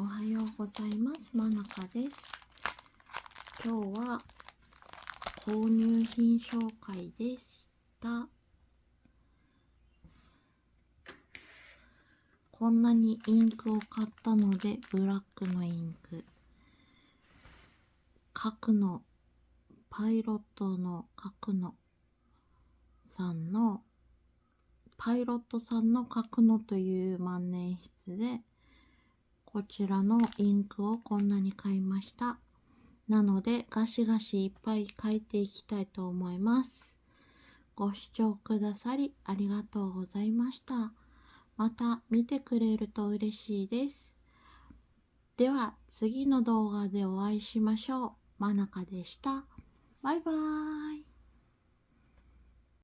はようございます。まなかです。今日は購入品紹介でした。こんなにインクを買ったので、ブラックのインク。角野、パイロットの角野さんの、パイロットさんの角野という万年筆で、こちらのインクをこんなに買いました。なので、ガシガシいっぱい書いていきたいと思います。ご視聴くださりありがとうございました。また見てくれると嬉しいです。では、次の動画でお会いしましょう。まなかでした。バイバーイ。